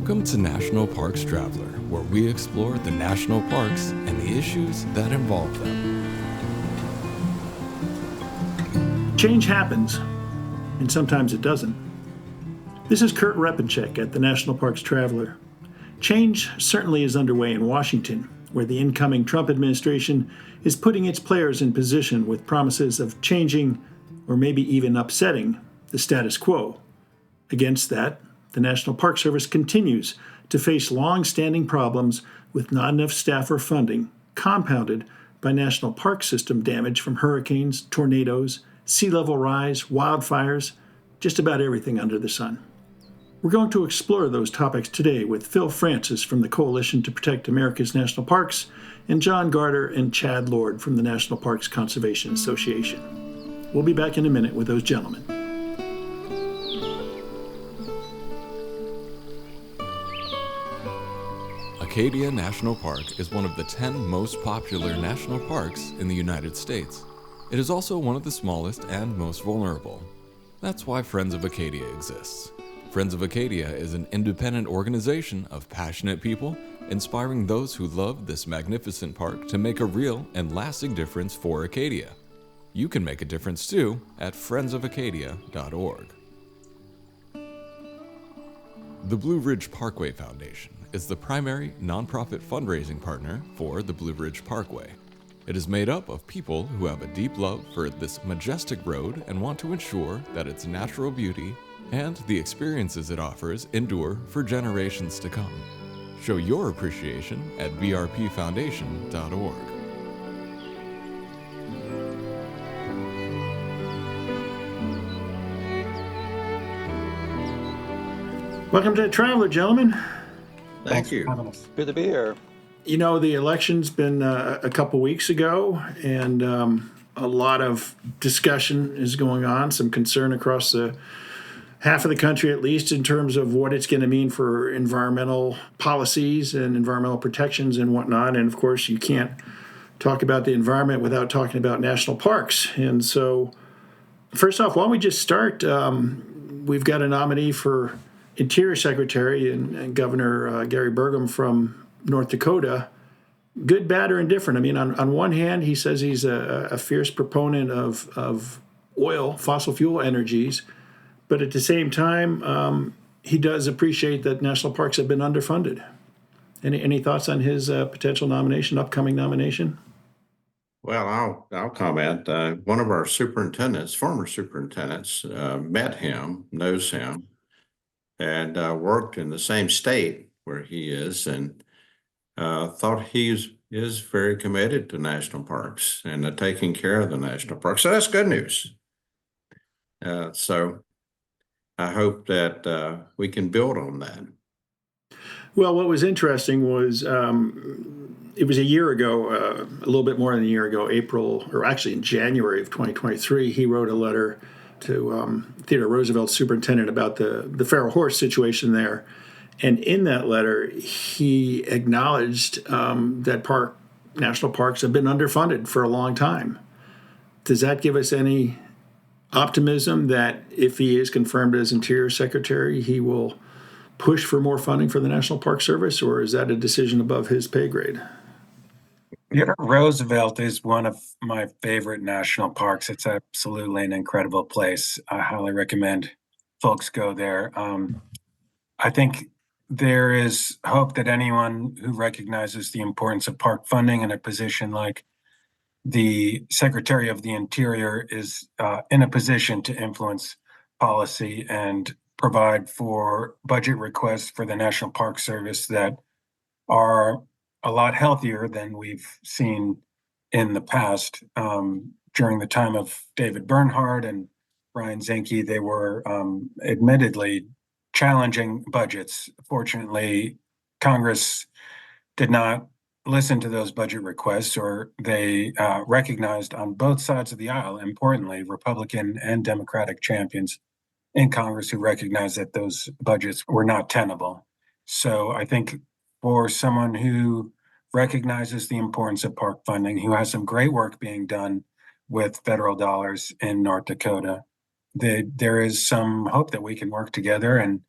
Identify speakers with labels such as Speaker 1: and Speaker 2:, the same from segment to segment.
Speaker 1: Welcome to National Parks Traveler, where we explore the national parks and the issues that involve them.
Speaker 2: Change happens, and sometimes it doesn't. This is Kurt Repenchek at the National Parks Traveler. Change certainly is underway in Washington, where the incoming Trump administration is putting its players in position with promises of changing, or maybe even upsetting, the status quo. Against that, the National Park Service continues to face long-standing problems with not enough staff or funding, compounded by national park system damage from hurricanes, tornadoes, sea level rise, wildfires, just about everything under the sun. We're going to explore those topics today with Phil Francis from the Coalition to Protect America's National Parks and John Garder and Chad Lord from the National Parks Conservation Association. We'll be back in a minute with those gentlemen.
Speaker 1: Acadia National Park is one of the 10 most popular national parks in the United States. It is also one of the smallest and most vulnerable. That's why Friends of Acadia exists. Friends of Acadia is an independent organization of passionate people inspiring those who love this magnificent park to make a real and lasting difference for Acadia. You can make a difference too at friendsofacadia.org. The Blue Ridge Parkway Foundation is the primary nonprofit fundraising partner for the Blue Ridge Parkway. It is made up of people who have a deep love for this majestic road and want to ensure that its natural beauty and the experiences it offers endure for generations to come. Show your appreciation at brpfoundation.org.
Speaker 2: Welcome to the Traveler, gentlemen.
Speaker 3: Thank you.
Speaker 4: Good to be here.
Speaker 2: You know, the election's been a couple weeks ago, and a lot of discussion is going on, some concern across the half of the country, at least, in terms of what it's going to mean for environmental policies and environmental protections and whatnot. And of course, you can't talk about the environment without talking about national parks. And so, first off, why don't we just start? We've got a nominee for Interior Secretary and Governor Gary Burgum from North Dakota. Good, bad, or indifferent? I mean, on one hand, he says he's a fierce proponent of oil, fossil fuel energies, but at the same time, he does appreciate that national parks have been underfunded. Any thoughts on his potential nomination, upcoming nomination?
Speaker 3: Well, I'll comment. One of our superintendents, former superintendents, met him, knows him, and worked in the same state where he is, and thought he is very committed to national parks and to taking care of the national parks. So that's good news. So I hope that we can build on that.
Speaker 2: Well, what was interesting was it was a year ago, a little bit more than a year ago, in January of 2023, he wrote a letter to Theodore Roosevelt's superintendent about the feral horse situation there. And in that letter, he acknowledged that national parks have been underfunded for a long time. Does that give us any optimism that if he is confirmed as Interior Secretary, he will push for more funding for the National Park Service, or is that a decision above his pay grade?
Speaker 5: Theodore Roosevelt is one of my favorite national parks. It's absolutely an incredible place. I highly recommend folks go there. I think there is hope that anyone who recognizes the importance of park funding in a position like the Secretary of the Interior is in a position to influence policy and provide for budget requests for the National Park Service that are a lot healthier than we've seen in the past. During the time of David Bernhardt and Brian Zinke, they were admittedly challenging budgets. Fortunately, Congress did not listen to those budget requests, or they recognized on both sides of the aisle, importantly, Republican and Democratic champions in Congress who recognized that those budgets were not tenable. So I think for someone who recognizes the importance of park funding, who has some great work being done with federal dollars in North Dakota, there is some hope that we can work together and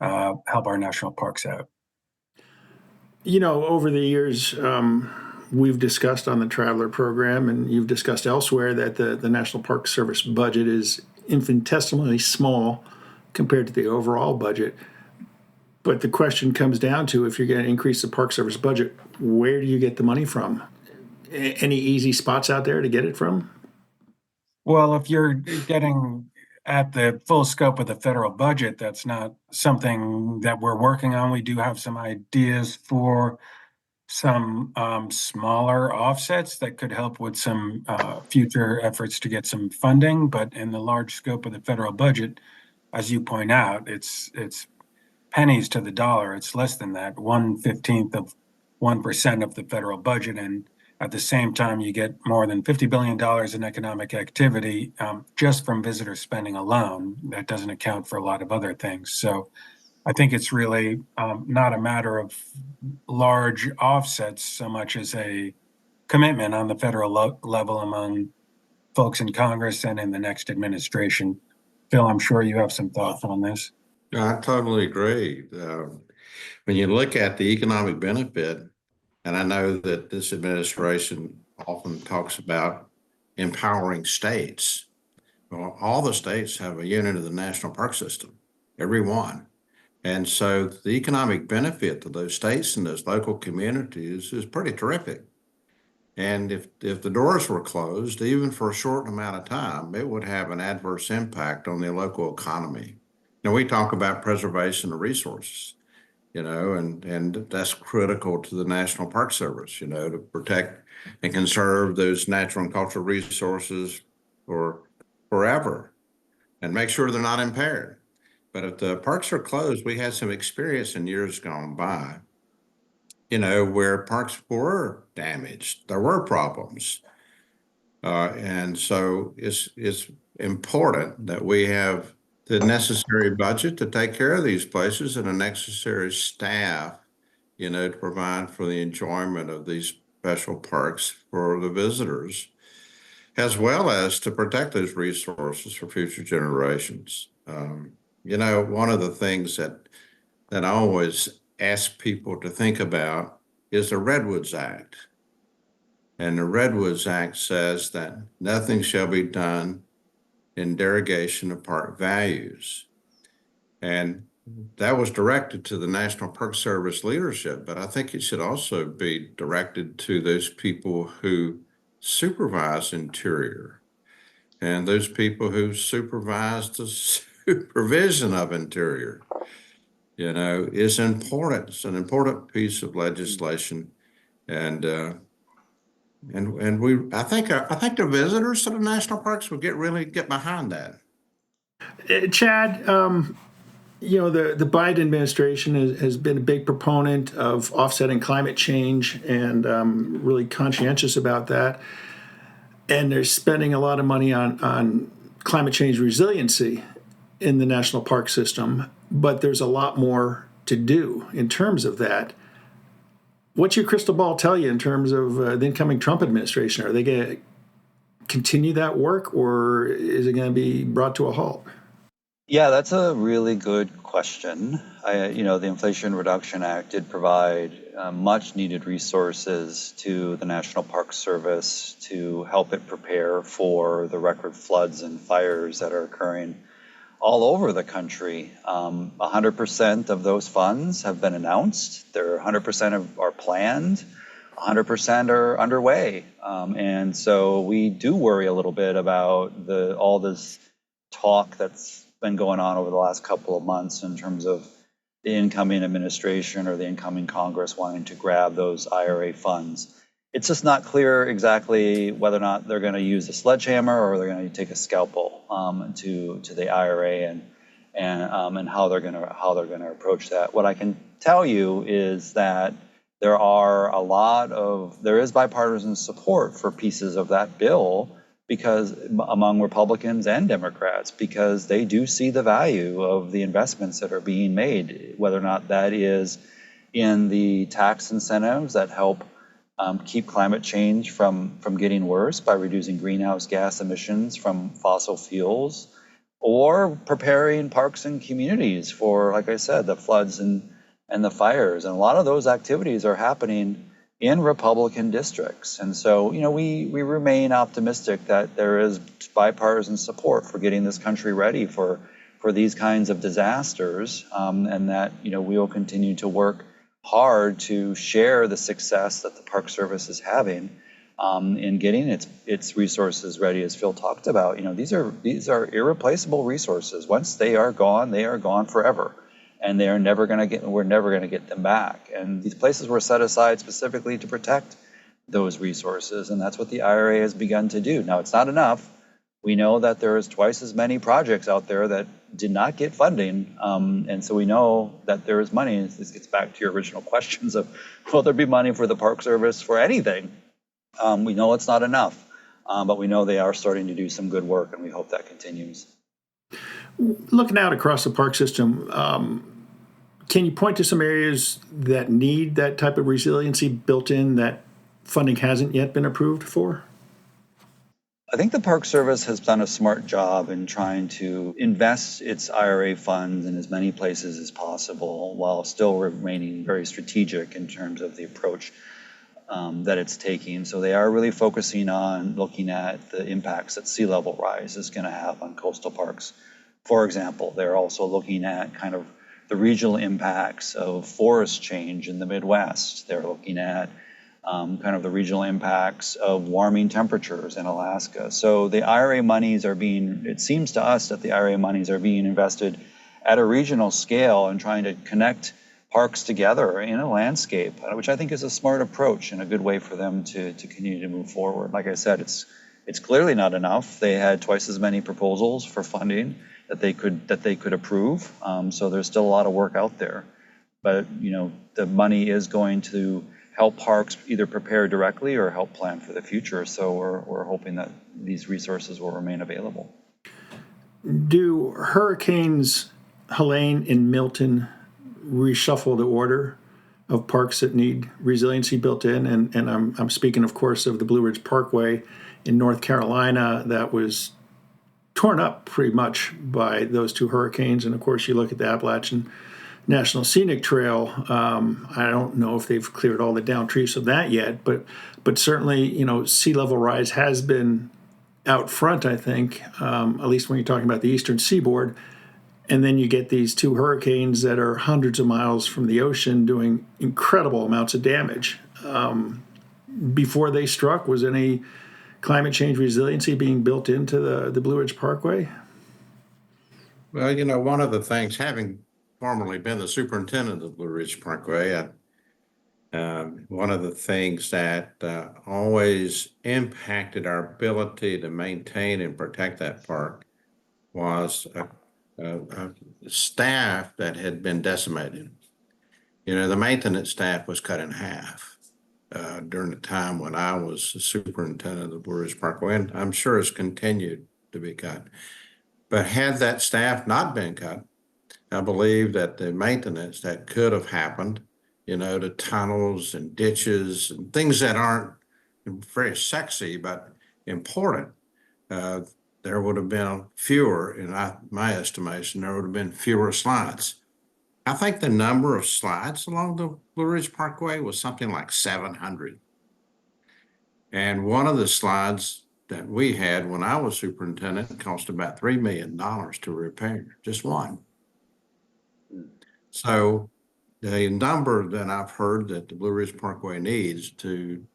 Speaker 5: help our national parks out.
Speaker 2: Over the years, we've discussed on the Traveler program, and you've discussed elsewhere, that the National Park Service budget is infinitesimally small compared to the overall budget. But the question comes down to, if you're going to increase the Park Service budget, where do you get the money from? Any easy spots out there to get it from?
Speaker 5: Well, if you're getting at the full scope of the federal budget, that's not something that we're working on. We do have some ideas for some smaller offsets that could help with some future efforts to get some funding. But in the large scope of the federal budget, as you point out, it's pennies to the dollar. It's less than that, 1/15 of 1% of the federal budget. And at the same time, you get more than $50 billion in economic activity just from visitor spending alone. That doesn't account for a lot of other things. So I think it's really not a matter of large offsets so much as a commitment on the federal level among folks in Congress and in the next administration. Phil, I'm sure you have some thoughts on this.
Speaker 3: I totally agree. When you look at the economic benefit, and I know that this administration often talks about empowering states. Well, all the states have a unit of the national park system, every one. And so the economic benefit to those states and those local communities is pretty terrific. And if the doors were closed, even for a short amount of time, it would have an adverse impact on the local economy. Now, we talk about preservation of resources, and that's critical to the National Park Service, to protect and conserve those natural and cultural resources for forever and make sure they're not impaired. But if the parks are closed, we had some experience in years gone by, where parks were damaged. There were problems. And so it's important that we have the necessary budget to take care of these places and the necessary staff, to provide for the enjoyment of these special parks for the visitors, as well as to protect those resources for future generations. One of the things that I always ask people to think about is the Redwoods Act. And the Redwoods Act says that nothing shall be done in derogation of park values. And that was directed to the National Park Service leadership, but I think it should also be directed to those people who supervise interior and those people who supervise the supervision of interior. Is important. It's an important piece of legislation, and I think the visitors to the national parks will really get behind that.
Speaker 2: Chad, the Biden administration has been a big proponent of offsetting climate change, and really conscientious about that. And they're spending a lot of money on climate change resiliency in the national park system, but there's a lot more to do in terms of that. What's your crystal ball tell you in terms of the incoming Trump administration? Are they going to continue that work, or is it going to be brought to a halt?
Speaker 4: Yeah, that's a really good question. The Inflation Reduction Act did provide much needed resources to the National Park Service to help it prepare for the record floods and fires that are occurring all over the country. 100% of those funds have been announced. 100% are planned. 100% are underway. And so we do worry a little bit about all this talk that's been going on over the last couple of months in terms of the incoming administration or the incoming Congress wanting to grab those IRA funds. It's just not clear exactly whether or not they're going to use a sledgehammer or they're going to take a scalpel to the IRA and how they're going to approach that. What I can tell you is that there is bipartisan support for pieces of that bill because among Republicans and Democrats, because they do see the value of the investments that are being made, whether or not that is in the tax incentives that help keep climate change from getting worse by reducing greenhouse gas emissions from fossil fuels, or preparing parks and communities for, like I said, the floods and the fires. And a lot of those activities are happening in Republican districts. And so, we remain optimistic that there is bipartisan support for getting this country ready for these kinds of disasters, and that, we will continue to work hard to share the success that the Park Service is having in getting its resources ready, as Phil talked about. These are irreplaceable resources. Once they are gone forever, and we're never going to get them back. And these places were set aside specifically to protect those resources, and that's what the IRA has begun to do. Now, it's not enough. We know that there is twice as many projects out there that did not get funding, and so we know that there is money. This gets back to your original questions of, will there be money for the Park Service for anything? We know it's not enough, but we know they are starting to do some good work, and we hope that continues.
Speaker 2: Looking out across the park system, can you point to some areas that need that type of resiliency built in that funding hasn't yet been approved for?
Speaker 4: I think the Park Service has done a smart job in trying to invest its IRA funds in as many places as possible, while still remaining very strategic in terms of the approach that it's taking. So they are really focusing on looking at the impacts that sea level rise is going to have on coastal parks. For example, they're also looking at kind of the regional impacts of forest change in the Midwest. They're looking at kind of the regional impacts of warming temperatures in Alaska. So the IRA monies it seems to us that the IRA monies are being invested at a regional scale and trying to connect parks together in a landscape, which I think is a smart approach and a good way for them to continue to move forward. Like I said, it's clearly not enough. They had twice as many proposals for funding that they could approve. So there's still a lot of work out there. But the money is going to help parks either prepare directly or help plan for the future. So we're hoping that these resources will remain available.
Speaker 2: Do hurricanes Helene and Milton reshuffle the order of parks that need resiliency built in? And I'm speaking, of course, of the Blue Ridge Parkway in North Carolina that was torn up pretty much by those two hurricanes. And of course, you look at the Appalachian National Scenic Trail. I don't know if they've cleared all the down trees of that yet, but certainly, sea level rise has been out front, I think, at least when you're talking about the eastern seaboard. And then you get these two hurricanes that are hundreds of miles from the ocean doing incredible amounts of damage. Before they struck, was any climate change resiliency being built into the Blue Ridge Parkway?
Speaker 3: Well, one of the things, having formerly been the superintendent of the Blue Ridge Parkway, one of the things that always impacted our ability to maintain and protect that park was staff that had been decimated. The maintenance staff was cut in half during the time when I was the superintendent of the Blue Ridge Parkway, and I'm sure it's continued to be cut. But had that staff not been cut, I believe that the maintenance that could have happened, the tunnels and ditches and things that aren't very sexy but important, there would have been fewer, in my estimation, there would have been fewer slides. I think the number of slides along the Blue Ridge Parkway was something like 700. And one of the slides that we had when I was superintendent cost about $3 million to repair, just one. So the number that I've heard that the Blue Ridge Parkway needs to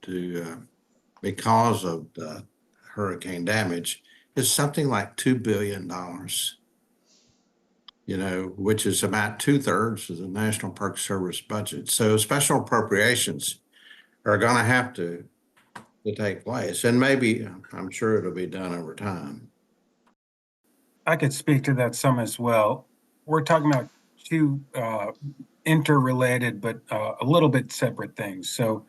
Speaker 3: because of the hurricane damage is something like $2 billion, which is about 2/3 of the National Park Service budget. So special appropriations are going to have to take place, and maybe I'm sure it'll be done over time.
Speaker 5: I could speak to that some as well. We're talking about two interrelated but a little bit separate things. So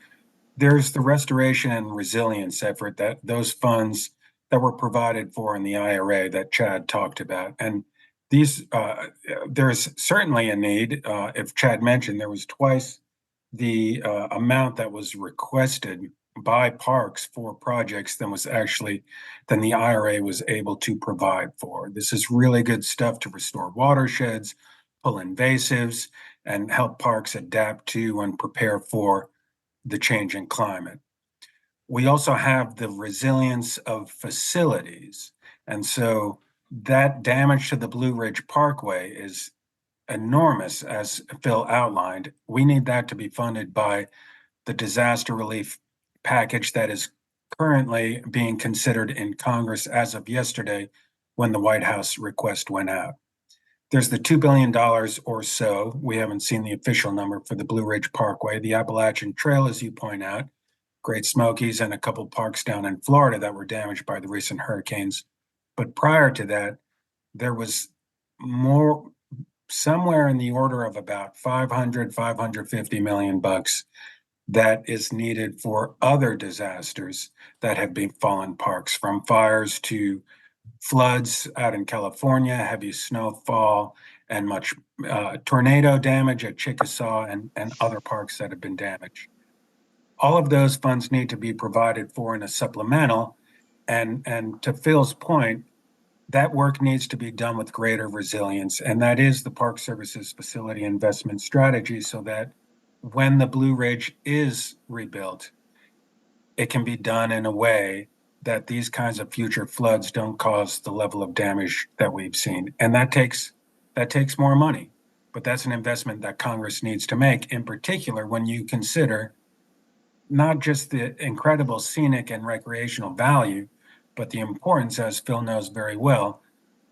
Speaker 5: there's the restoration and resilience effort, that those funds that were provided for in the IRA that Chad talked about. And these, there's certainly a need. If Chad mentioned, there was twice the amount that was requested by parks for projects than the IRA was able to provide for. This is really good stuff to restore watersheds, pull invasives, and help parks adapt to and prepare for the changing climate. We also have the resilience of facilities. And so that damage to the Blue Ridge Parkway is enormous, as Phil outlined. We need that to be funded by the disaster relief package that is currently being considered in Congress as of yesterday when the White House request went out. There's the $2 billion or so, we haven't seen the official number, for the Blue Ridge Parkway, the Appalachian Trail, as you point out, Great Smokies, and a couple parks down in Florida that were damaged by the recent hurricanes. But prior to that, there was more, somewhere in the order of about 550 million bucks that is needed for other disasters that have befallen parks, from fires to floods out in California, heavy snowfall, and much tornado damage at Chickasaw and other parks that have been damaged. All of those funds need to be provided for in a supplemental. And to Phil's point, that work needs to be done with greater resilience. And that is the Park Service's facility investment strategy, so that when the Blue Ridge is rebuilt, it can be done in a way that these kinds of future floods don't cause the level of damage that we've seen. And that takes more money. But that's an investment that Congress needs to make, in particular when you consider not just the incredible scenic and recreational value, but the importance, as Phil knows very well,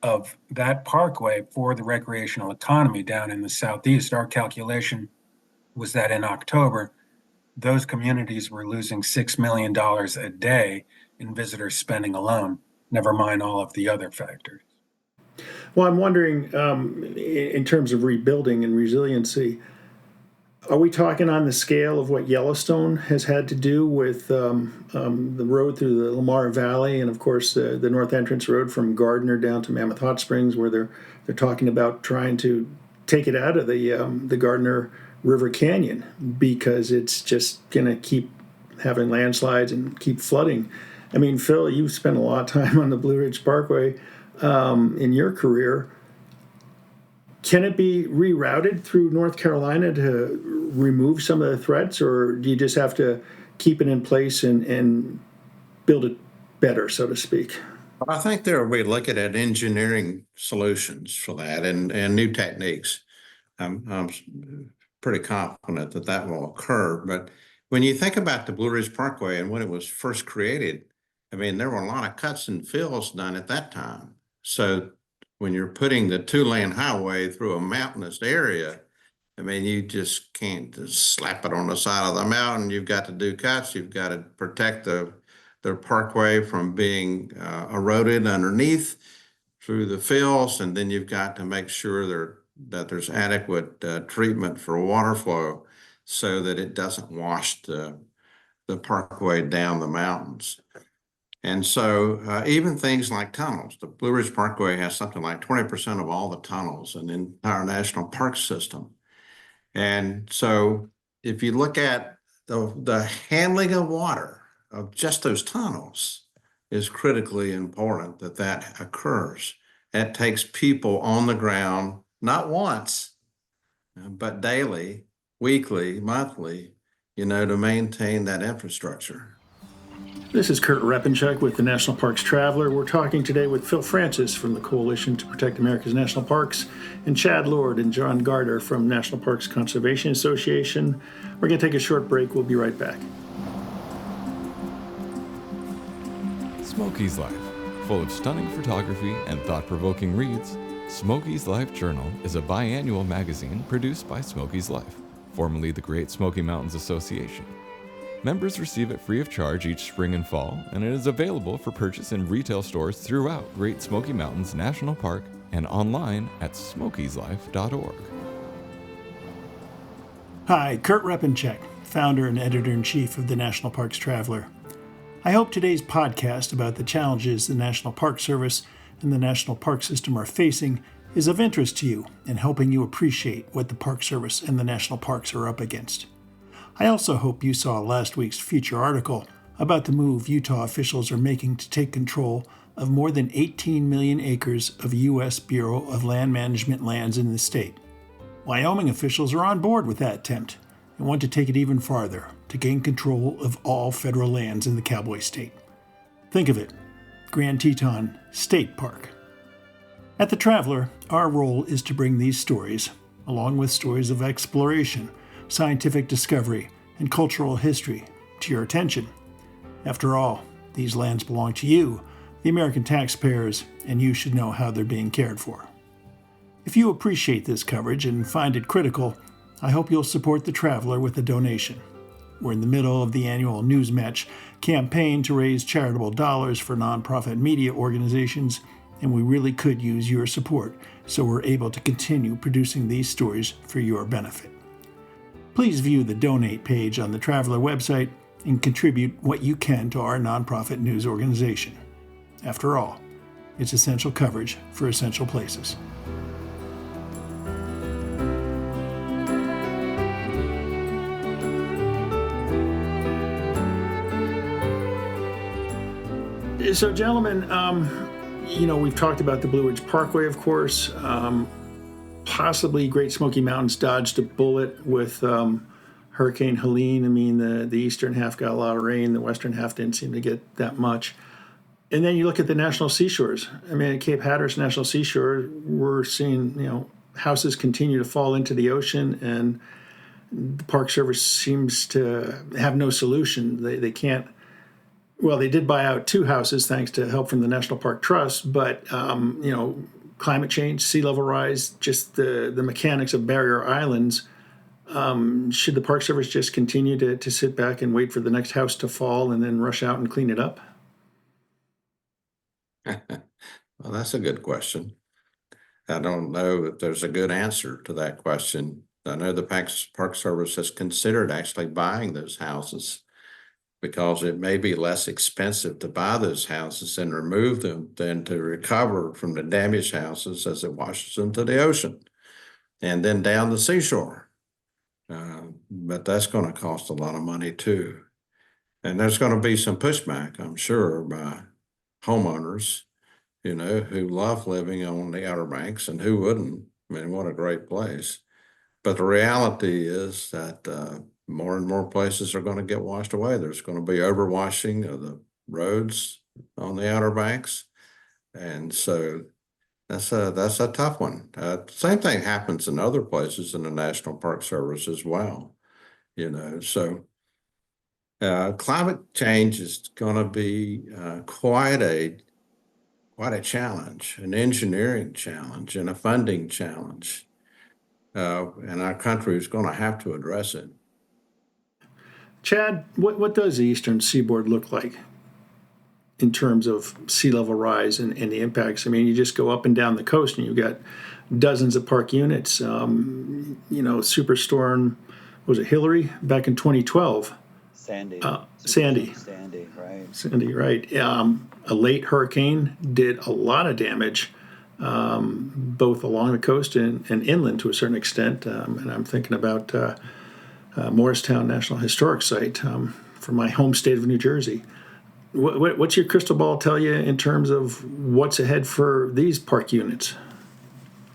Speaker 5: of that parkway for the recreational economy down in the Southeast. Our calculation was that in October, those communities were losing $6 million a day in visitor spending alone, never mind all of the other factors.
Speaker 2: Well, I'm wondering, in terms of rebuilding and resiliency, are we talking on the scale of what Yellowstone has had to do with the road through the Lamar Valley, and of course the North Entrance Road from Garder down to Mammoth Hot Springs, where they're talking about trying to take it out of the Gardner River Canyon because it's just going to keep having landslides and keep flooding. I mean, Phil, you've spent a lot of time on the Blue Ridge Parkway in your career. Can it be rerouted through North Carolina to remove some of the threats, or do you just have to keep it in place and build it better, so to speak?
Speaker 3: I think there will be looking at engineering solutions for that and new techniques. I'm pretty confident that will occur. But when you think about the Blue Ridge Parkway and when it was first created, I mean, there were a lot of cuts and fills done at that time. So when you're putting the two-lane highway through a mountainous area, I mean, you just can't just slap it on the side of the mountain. You've got to do cuts. You've got to protect the parkway from being eroded underneath through the fills, and then you've got to make sure that there's adequate treatment for water flow so that it doesn't wash the parkway down the mountains. And so even things like tunnels, the Blue Ridge Parkway has something like 20% of all the tunnels in the entire national park system. And so if you look at the handling of water of just those tunnels is critically important that occurs. It takes people on the ground, not once, but daily, weekly, monthly, to maintain that infrastructure.
Speaker 2: This is Kurt Repenchuk with the National Parks Traveler. We're talking today with Phil Francis from the Coalition to Protect America's National Parks, and Chad Lord and John Garder from National Parks Conservation Association. We're going to take a short break. We'll be right back.
Speaker 1: Smokey's Life, full of stunning photography and thought-provoking reads, Smokey's Life Journal is a biannual magazine produced by Smokey's Life, formerly the Great Smoky Mountains Association. Members receive it free of charge each spring and fall, and it is available for purchase in retail stores throughout Great Smoky Mountains National Park and online at smokieslife.org.
Speaker 2: Hi, Kurt Repenchuk, founder and editor-in-chief of the National Parks Traveler. I hope today's podcast about the challenges the National Park Service and the National Park System are facing is of interest to you and helping you appreciate what the Park Service and the national parks are up against. I also hope you saw last week's feature article about the move Utah officials are making to take control of more than 18 million acres of U.S. Bureau of Land Management lands in the state. Wyoming officials are on board with that attempt and want to take it even farther to gain control of all federal lands in the Cowboy State. Think of it, Grand Teton State Park. At The Traveler, our role is to bring these stories, along with stories of exploration, scientific discovery, and cultural history, to your attention. After all, these lands belong to you, the American taxpayers, and you should know how they're being cared for. If you appreciate this coverage and find it critical, I hope you'll support The Traveler with a donation. We're in the middle of the annual Newsmatch campaign to raise charitable dollars for nonprofit media organizations, and we really could use your support so we're able to continue producing these stories for your benefit. Please view the donate page on the Traveler website and contribute what you can to our nonprofit news organization. After all, it's essential coverage for essential places. So, gentlemen, we've talked about the Blue Ridge Parkway, of course. Possibly Great Smoky Mountains dodged a bullet with Hurricane Helene. I mean, the eastern half got a lot of rain. The western half didn't seem to get that much. And then you look at the national seashores. I mean, at Cape Hatteras National Seashore, we're seeing, houses continue to fall into the ocean, and the Park Service seems to have no solution. They can't. Well, they did buy out 2 houses thanks to help from the National Park Trust, but climate change, sea level rise, just the mechanics of barrier islands. Should the Park Service just continue to sit back and wait for the next house to fall and then rush out and clean it up?
Speaker 3: Well, that's a good question. I don't know if there's a good answer to that question. I know the Park Service has considered actually buying those houses, because it may be less expensive to buy those houses and remove them than to recover from the damaged houses as it washes into the ocean and then down the seashore. But that's going to cost a lot of money too. And there's going to be some pushback, I'm sure, by homeowners, who love living on the Outer Banks, and who wouldn't? I mean, what a great place. But the reality is that more and more places are going to get washed away. There's going to be overwashing of the roads on the Outer Banks. And so that's a tough one. Same thing happens in other places in the National Park Service as well. So climate change is going to be quite a challenge, an engineering challenge and a funding challenge. And our country is going to have to address it.
Speaker 2: Chad, what does the eastern seaboard look like in terms of sea level rise and the impacts? I mean, you just go up and down the coast and you've got dozens of park units. Superstorm, was it Hillary back in 2012?
Speaker 4: Sandy, right?
Speaker 2: Sandy, right. A late hurricane did a lot of damage, both along the coast and inland to a certain extent. And I'm thinking about Morristown National Historic Site from my home state of New Jersey. What's your crystal ball tell you in terms of what's ahead for these park units?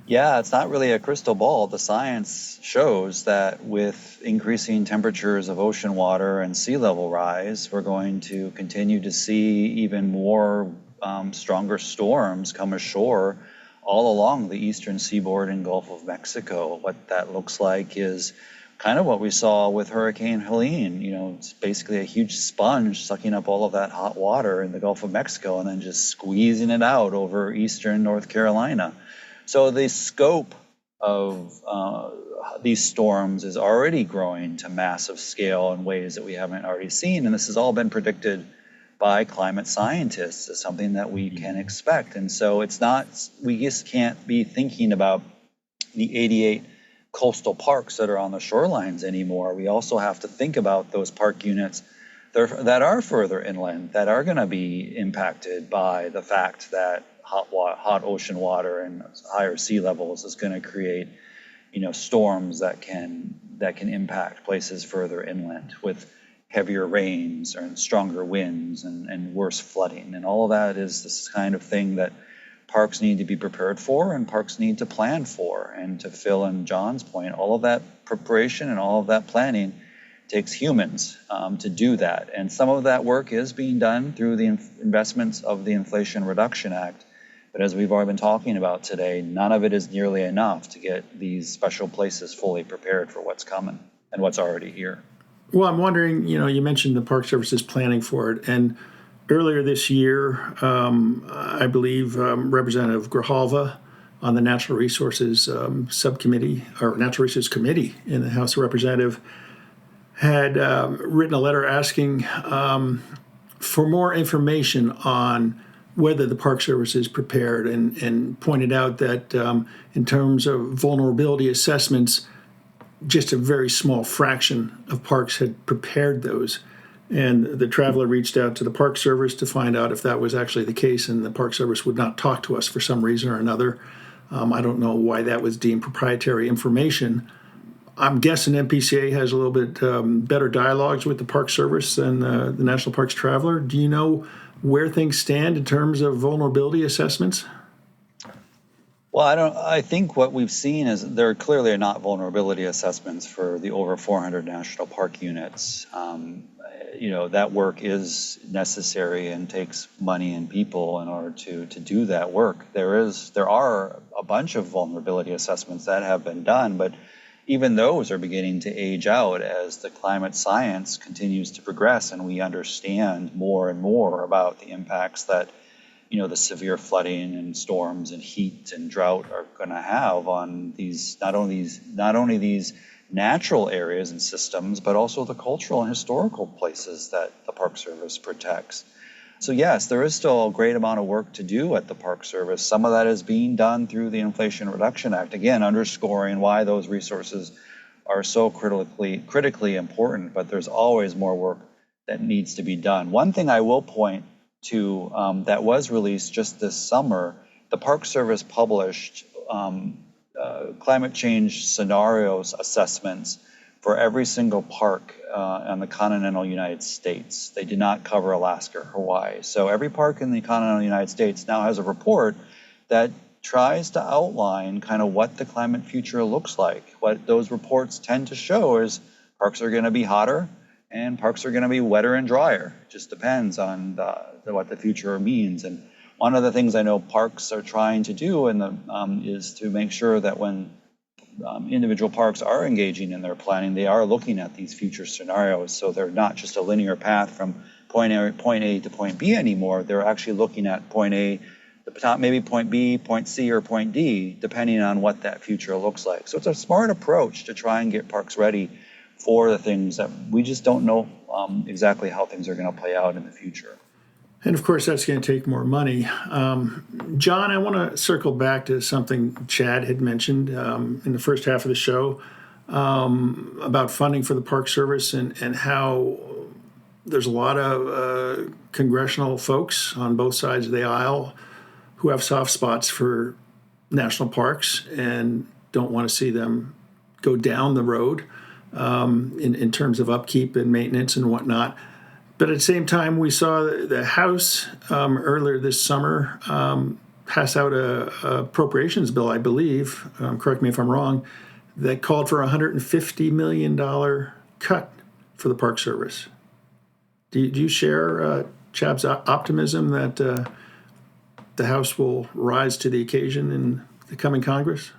Speaker 4: Yeah, it's not really a crystal ball. The science shows that with increasing temperatures of ocean water and sea level rise, we're going to continue to see even more stronger storms come ashore all along the eastern seaboard and Gulf of Mexico. What that looks like is kind of what we saw with Hurricane Helene. It's basically a huge sponge sucking up all of that hot water in the Gulf of Mexico and then just squeezing it out over eastern North Carolina. So the scope of these storms is already growing to massive scale in ways that we haven't already seen. And this has all been predicted by climate scientists as something that we can expect. And so we just can't be thinking about the 88 coastal parks that are on the shorelines anymore. We also have to think about those park units that are further inland, that are going to be impacted by the fact that hot ocean water and higher sea levels is going to create, storms that can that can impact places further inland with heavier rains and stronger winds and worse flooding. And all of that is this kind of thing that parks need to be prepared for and parks need to plan for. And to Phil and John's point, all of that preparation and all of that planning takes humans to do that. And some of that work is being done through the investments of the Inflation Reduction Act. But as we've already been talking about today, none of it is nearly enough to get these special places fully prepared for what's coming and what's already here.
Speaker 2: Well, I'm wondering, you mentioned the Park Service is planning for it. And earlier this year, I believe Representative Grijalva on the Natural Resources Subcommittee, or Natural Resources Committee in the House of Representatives, had written a letter asking for more information on whether the Park Service is prepared, and pointed out that in terms of vulnerability assessments, just a very small fraction of parks had prepared those. And the traveler reached out to the Park Service to find out if that was actually the case, and the Park Service would not talk to us for some reason or another. I don't know why that was deemed proprietary information. I'm guessing MPCA has a little bit better dialogues with the Park Service than the National Parks Traveler. Do you know where things stand in terms of vulnerability assessments?
Speaker 4: Well, I think what we've seen is there clearly are not vulnerability assessments for the over 400 national park units. That work is necessary and takes money and people in order to do that work. There are a bunch of vulnerability assessments that have been done, but even those are beginning to age out as the climate science continues to progress and we understand more and more about the impacts that the severe flooding and storms and heat and drought are going to have on these not only these natural areas and systems, but also the cultural and historical places that the Park Service protects. So yes, there is still a great amount of work to do at the Park Service. Some of that is being done through the Inflation Reduction Act, again, underscoring why those resources are so critically important, but there's always more work that needs to be done. One thing I will point to that was released just this summer, the Park Service published climate change scenarios assessments for every single park on the continental United States. They did not cover Alaska or Hawaii. So every park in the continental United States now has a report that tries to outline kind of what the climate future looks like. What those reports tend to show is parks are going to be hotter and parks are going to be wetter and drier. It just depends on what the future means. And one of the things I know parks are trying to do is to make sure that when individual parks are engaging in their planning, they are looking at these future scenarios. So they're not just a linear path from point A to point B anymore. They're actually looking at point A, maybe point B, point C, or point D, depending on what that future looks like. So it's a smart approach to try and get parks ready for the things that we just don't know exactly how things are going to play out in the future.
Speaker 2: And of course, that's going to take more money. John, I want to circle back to something Chad had mentioned in the first half of the show about funding for the Park Service and how there's a lot of congressional folks on both sides of the aisle who have soft spots for national parks and don't want to see them go down the road in terms of upkeep and maintenance and whatnot. But at the same time, we saw the House earlier this summer pass out a appropriations bill, I believe, correct me if I'm wrong, that called for a $150 million cut for the Park Service. Do you share Chad's optimism that the House will rise to the occasion in the coming Congress?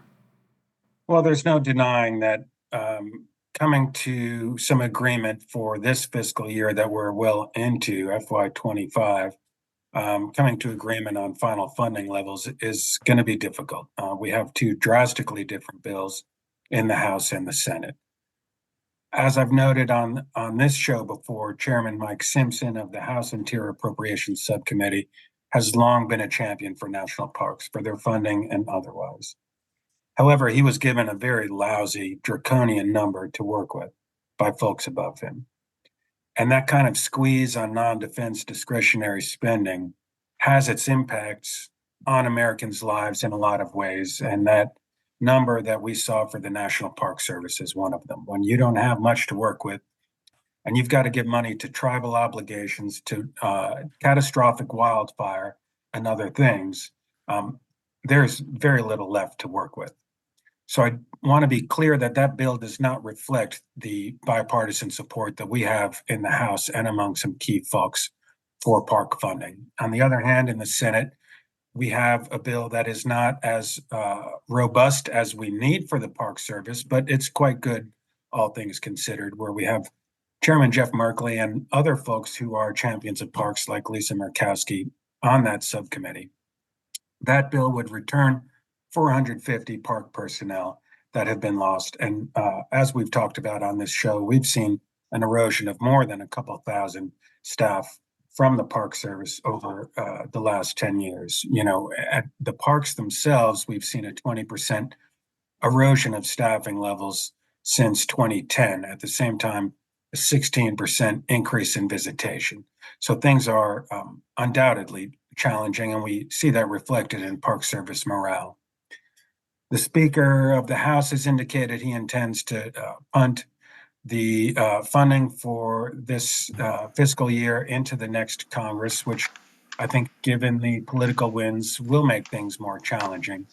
Speaker 5: Well, there's no denying that coming to some agreement for this fiscal year that we're well into, FY25, coming to agreement on final funding levels is going to be difficult. We have two drastically different bills in the House and the Senate. As I've noted on this show before, Chairman Mike Simpson of the House Interior Appropriations Subcommittee has long been a champion for national parks, for their funding and otherwise. However, he was given a very lousy, draconian number to work with by folks above him. And that kind of squeeze on non-defense discretionary spending has its impacts on Americans' lives in a lot of ways, and that number that we saw for the National Park Service is one of them. When you don't have much to work with, and you've got to give money to tribal obligations, to catastrophic wildfire, and other things, there's very little left to work with. So I want to be clear that that bill does not reflect the bipartisan support that we have in the House and among some key folks for park funding. On the other hand, in the Senate, we have a bill that is not as robust as we need for the Park Service, but it's quite good, all things considered, where we have Chairman Jeff Merkley and other folks who are champions of parks like Lisa Murkowski on that subcommittee. That bill would return 450 park personnel that have been lost. And as we've talked about on this show, we've seen an erosion of more than a couple thousand staff from the Park Service over the last 10 years. You know, at the parks themselves, we've seen a 20% erosion of staffing levels since 2010. At the same time, a 16% increase in visitation. So things are undoubtedly challenging, and we see that reflected in Park Service morale. The Speaker of the House has indicated he intends to punt the funding for this fiscal year into the next Congress, which I think, given the political winds, will make things more challenging.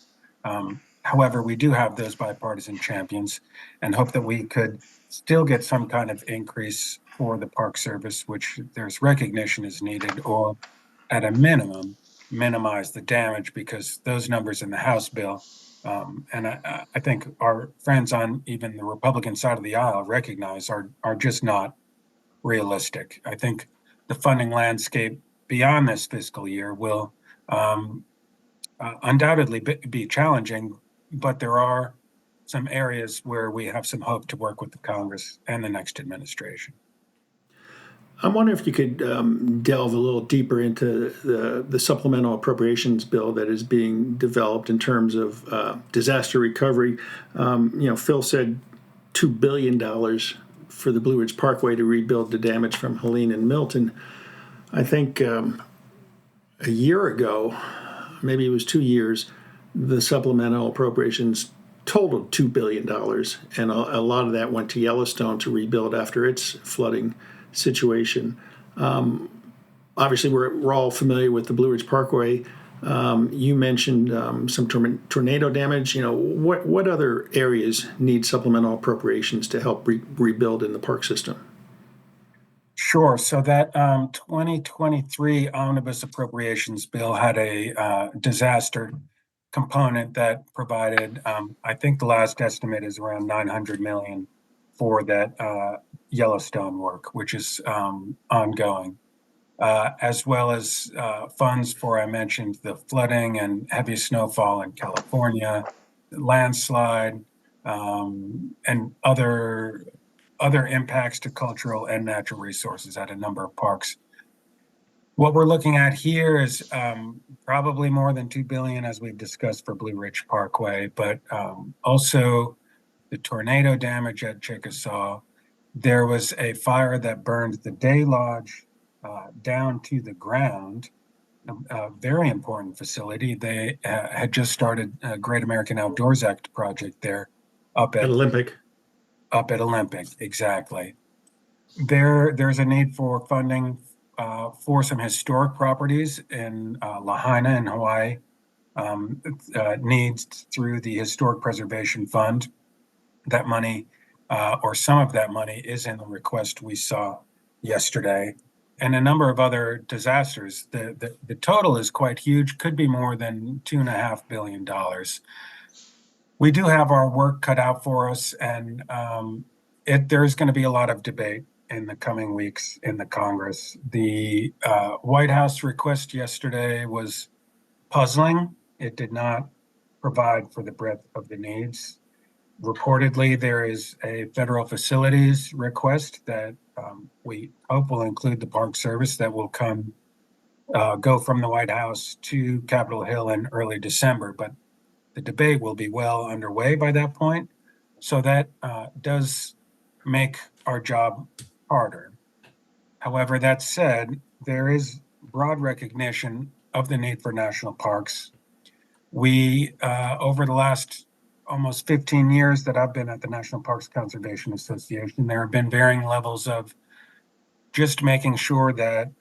Speaker 5: However, we do have those bipartisan champions and hope that we could still get some kind of increase for the Park Service, which there's recognition is needed, or at a minimum, minimize the damage, because those numbers in the House bill, and I think our friends on even the Republican side of the aisle recognize are just not realistic. I think the funding landscape beyond this fiscal year will undoubtedly be challenging, but there are some areas where we have some hope to work with the Congress and the next administration.
Speaker 2: I wonder if you could delve a little deeper into the supplemental appropriations bill that is being developed in terms of disaster recovery. Phil said $2 billion for the Blue Ridge Parkway to rebuild the damage from Helene and Milton. I think a year ago, maybe it was 2 years, the supplemental appropriations totaled $2 billion, and a lot of that went to Yellowstone to rebuild after its flooding situation. Obviously, we're all familiar with the Blue Ridge Parkway. You mentioned some tornado damage. What other areas need supplemental appropriations to help rebuild in the park system?
Speaker 5: Sure. So that 2023 omnibus appropriations bill had a disaster component that provided, I think the last estimate is around $900 million for that Yellowstone work, which is ongoing, as well as funds for, I mentioned, the flooding and heavy snowfall in California, landslide, and other impacts to cultural and natural resources at a number of parks. What we're looking at here is probably more than $2 billion, as we've discussed, for Blue Ridge Parkway, but also the tornado damage at Chickasaw. There was a fire that burned the Day Lodge down to the ground, a very important facility. They had just started a Great American Outdoors Act project there up at
Speaker 2: Olympic.
Speaker 5: Up at Olympic, exactly. There's a need for funding for some historic properties in Lahaina in Hawaii, needs through the Historic Preservation Fund. That money, or some of that money, is in the request we saw yesterday, and a number of other disasters. The total is quite huge, could be more than $2.5 billion. We do have our work cut out for us, and there's going to be a lot of debate in the coming weeks in the Congress. The White House request yesterday was puzzling. It did not provide for the breadth of the needs. Reportedly, there is a federal facilities request that we hope will include the Park Service that will go from the White House to Capitol Hill in early December, but the debate will be well underway by that point. So that does make our job harder. However, that said, there is broad recognition of the need for national parks. We, over the last almost 15 years that I've been at the National Parks Conservation Association, there have been varying levels of just making sure that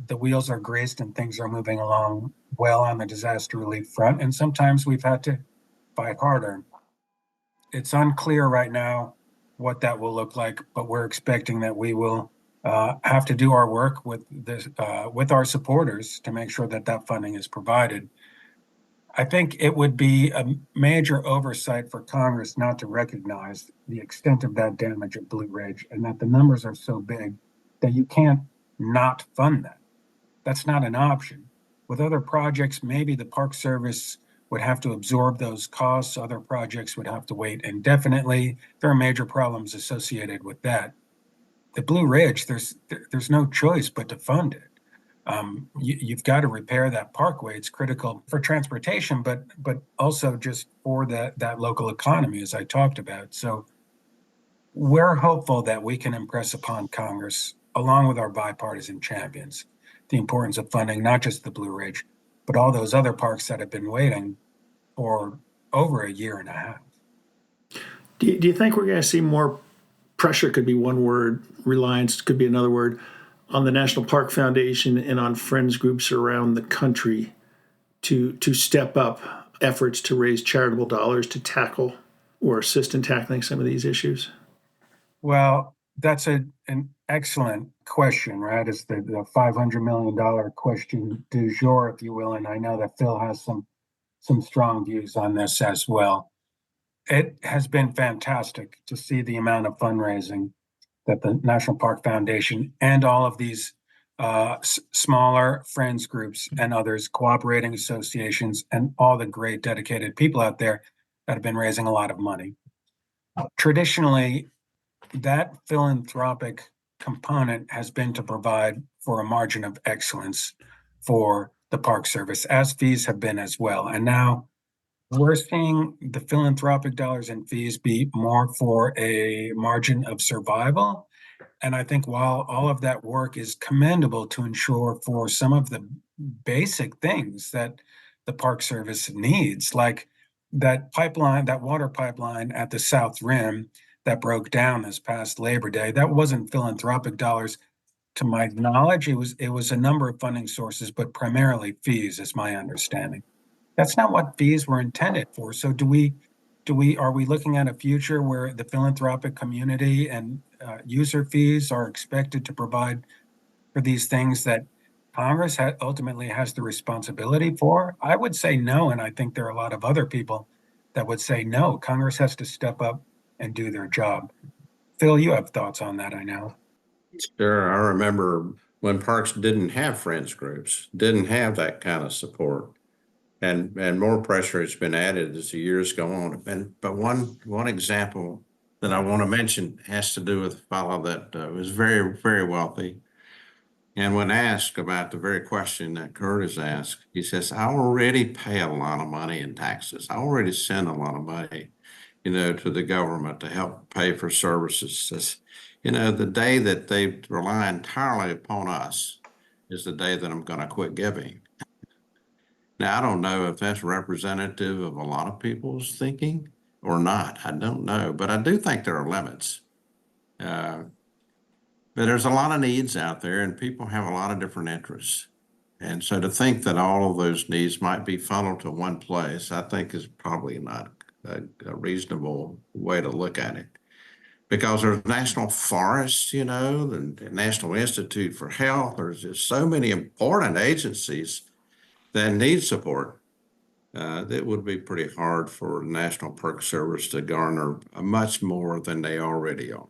Speaker 5: the wheels are greased and things are moving along well on the disaster relief front. And sometimes we've had to fight harder. It's unclear right now what that will look like, but we're expecting that we will have to do our work with our supporters to make sure that that funding is provided. I think it would be a major oversight for Congress not to recognize the extent of that damage at Blue Ridge and that the numbers are so big that you can't not fund that. That's not an option. With other projects, maybe the Park Service would have to absorb those costs. Other projects would have to wait indefinitely. There are major problems associated with that. The Blue Ridge, there's no choice but to fund it. You've got to repair that parkway. It's critical for transportation, but also just for that local economy, as I talked about. So we're hopeful that we can impress upon Congress, along with our bipartisan champions, the importance of funding not just the Blue Ridge, but all those other parks that have been waiting for over a year and a half.
Speaker 2: Do you think we're going to see more pressure, could be one word, reliance could be another word, on the National Park Foundation and on friends groups around the country to step up efforts to raise charitable dollars to tackle or assist in tackling some of these issues?
Speaker 5: Well, that's an excellent question, right? It's the $500 million question du jour, if you will. And I know that Phil has some strong views on this as well. It has been fantastic to see the amount of fundraising that the National Park Foundation and all of these smaller friends groups and others, cooperating associations, and all the great dedicated people out there that have been raising a lot of money. Traditionally, that philanthropic component has been to provide for a margin of excellence for the Park Service, as fees have been as well. And now we're seeing the philanthropic dollars and fees be more for a margin of survival. And I think while all of that work is commendable to ensure for some of the basic things that the Park Service needs, like that pipeline, that water pipeline at the South Rim that broke down this past Labor Day, that wasn't philanthropic dollars. To my knowledge, it was a number of funding sources, but primarily fees, is my understanding. That's not what fees were intended for. So are we looking at a future where the philanthropic community and user fees are expected to provide for these things that Congress ultimately has the responsibility for? I would say no, and I think there are a lot of other people that would say no. Congress has to step up and do their job. Phil, you have thoughts on that, I know.
Speaker 3: Sure. I remember when parks didn't have friends groups, didn't have that kind of support. And more pressure has been added as the years go on. But one example that I want to mention has to do with a fellow that was very, very wealthy. And when asked about the very question that Kurt has asked, he says, I already pay a lot of money in taxes. I already send a lot of money, to the government to help pay for services. Says, the day that they rely entirely upon us is the day that I'm going to quit giving. Now, I don't know if that's representative of a lot of people's thinking or not. I don't know, but I do think there are limits. But there's a lot of needs out there, and people have a lot of different interests. And so to think that all of those needs might be funneled to one place, I think is probably not a reasonable way to look at it. Because there's national forests, the National Institute for Health. There's just so many important agencies that need support. That would be pretty hard for the National Park Service to garner much more than they already are.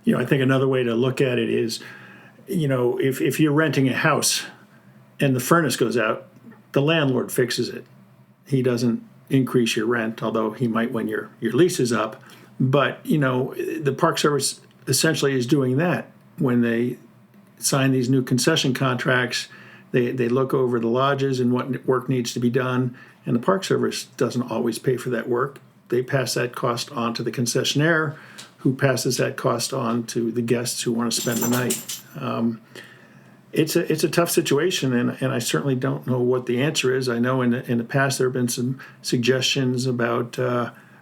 Speaker 2: I think another way to look at it is, if you're renting a house and the furnace goes out, the landlord fixes it. He doesn't increase your rent, although he might when your lease is up. But, the Park Service essentially is doing that when they sign these new concession contracts. They look over the lodges and what work needs to be done, and the Park Service doesn't always pay for that work. They pass that cost on to the concessionaire, who passes that cost on to the guests who want to spend the night. it's a tough situation, and I certainly don't know what the answer is. I know in the past there have been some suggestions about